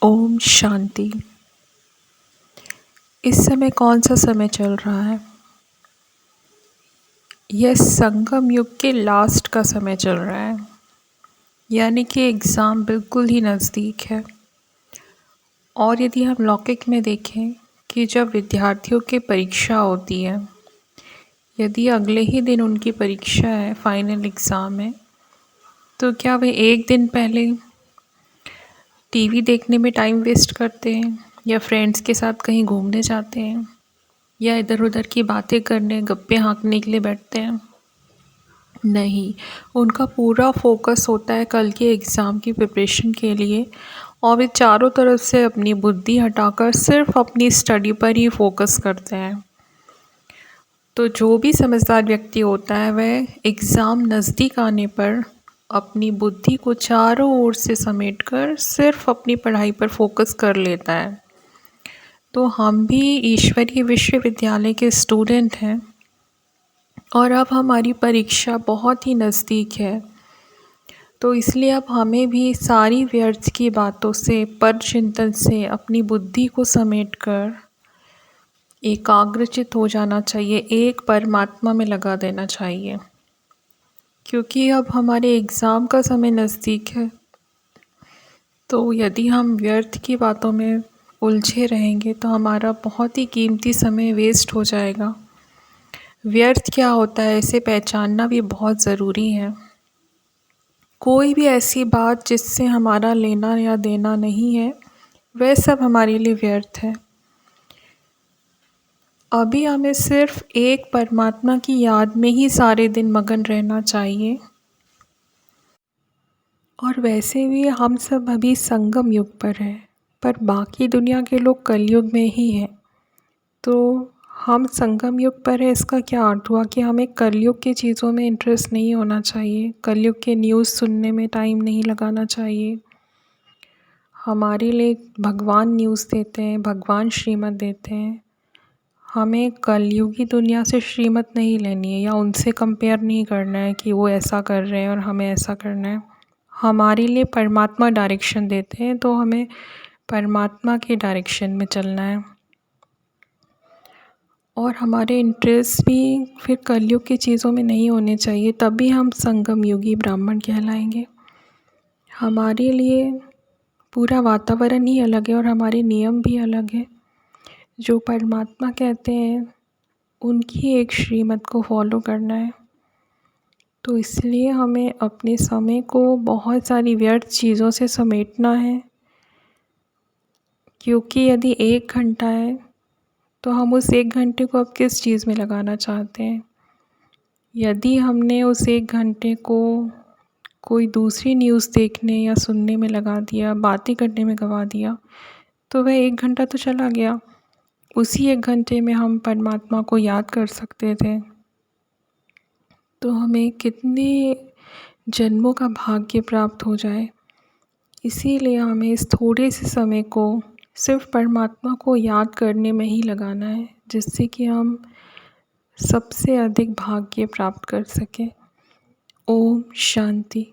ओम शांति। इस समय कौन सा समय चल रहा है? यह संगम युग के लास्ट का समय चल रहा है, यानी कि एग्ज़ाम बिल्कुल ही नज़दीक है। और यदि हम लौकिक में देखें कि जब विद्यार्थियों की परीक्षा होती है, यदि अगले ही दिन उनकी परीक्षा है, फाइनल एग्ज़ाम है, तो क्या वे एक दिन पहले टीवी देखने में टाइम वेस्ट करते हैं या फ्रेंड्स के साथ कहीं घूमने जाते हैं या इधर उधर की बातें करने, गप्पे हाँकने के लिए बैठते हैं? नहीं, उनका पूरा फोकस होता है कल के एग्ज़ाम की प्रिपरेशन के लिए और वे चारों तरफ से अपनी बुद्धि हटाकर सिर्फ अपनी स्टडी पर ही फोकस करते हैं। तो जो भी समझदार व्यक्ति होता है वह एग्ज़ाम नज़दीक आने पर अपनी बुद्धि को चारों ओर से समेटकर सिर्फ अपनी पढ़ाई पर फोकस कर लेता है। तो हम भी ईश्वरीय विश्वविद्यालय के स्टूडेंट हैं और अब हमारी परीक्षा बहुत ही नज़दीक है, तो इसलिए अब हमें भी सारी व्यर्थ की बातों से, पर चिंतन से अपनी बुद्धि को समेटकर एकाग्रचित हो जाना चाहिए, एक परमात्मा में लगा देना चाहिए। क्योंकि अब हमारे एग्ज़ाम का समय नज़दीक है, तो यदि हम व्यर्थ की बातों में उलझे रहेंगे तो हमारा बहुत ही कीमती समय वेस्ट हो जाएगा। व्यर्थ क्या होता है, इसे पहचानना भी बहुत ज़रूरी है। कोई भी ऐसी बात जिससे हमारा लेना या देना नहीं है, वह सब हमारे लिए व्यर्थ है। अभी हमें सिर्फ एक परमात्मा की याद में ही सारे दिन मगन रहना चाहिए। और वैसे भी हम सब अभी संगम युग पर हैं, पर बाकी दुनिया के लोग कलयुग में ही हैं। तो हम संगम युग पर है, इसका क्या अर्थ हुआ कि हमें कलयुग की चीज़ों में इंटरेस्ट नहीं होना चाहिए, कलयुग के न्यूज़ सुनने में टाइम नहीं लगाना चाहिए। हमारे लिए भगवान न्यूज़ देते हैं, भगवान श्रीमत देते हैं। हमें कलयुगी दुनिया से श्रीमत नहीं लेनी है या उनसे कंपेयर नहीं करना है कि वो ऐसा कर रहे हैं और हमें ऐसा करना है। हमारे लिए परमात्मा डायरेक्शन देते हैं, तो हमें परमात्मा के डायरेक्शन में चलना है। और हमारे इंटरेस्ट भी फिर कलयुग की चीज़ों में नहीं होने चाहिए, तभी हम संगम युगी ब्राह्मण कहलाएंगे। हमारे लिए पूरा वातावरण ही अलग है और हमारे नियम भी अलग हैं। जो परमात्मा कहते हैं उनकी एक श्रीमत को फॉलो करना है। तो इसलिए हमें अपने समय को बहुत सारी व्यर्थ चीज़ों से समेटना है, क्योंकि यदि 1 घंटा है तो हम उस 1 घंटे को अब किस चीज़ में लगाना चाहते हैं। यदि हमने उस 1 घंटे को कोई दूसरी न्यूज़ देखने या सुनने में लगा दिया, बातें करने में गंवा दिया, तो वह 1 घंटा तो चला गया। उसी 1 घंटे में हम परमात्मा को याद कर सकते थे। तो हमें कितने जन्मों का भाग्य प्राप्त हो जाए। इसीलिए हमें इस थोड़े से समय को सिर्फ परमात्मा को याद करने में ही लगाना है, जिससे कि हम सबसे अधिक भाग्य प्राप्त कर सकें। ओम शांति।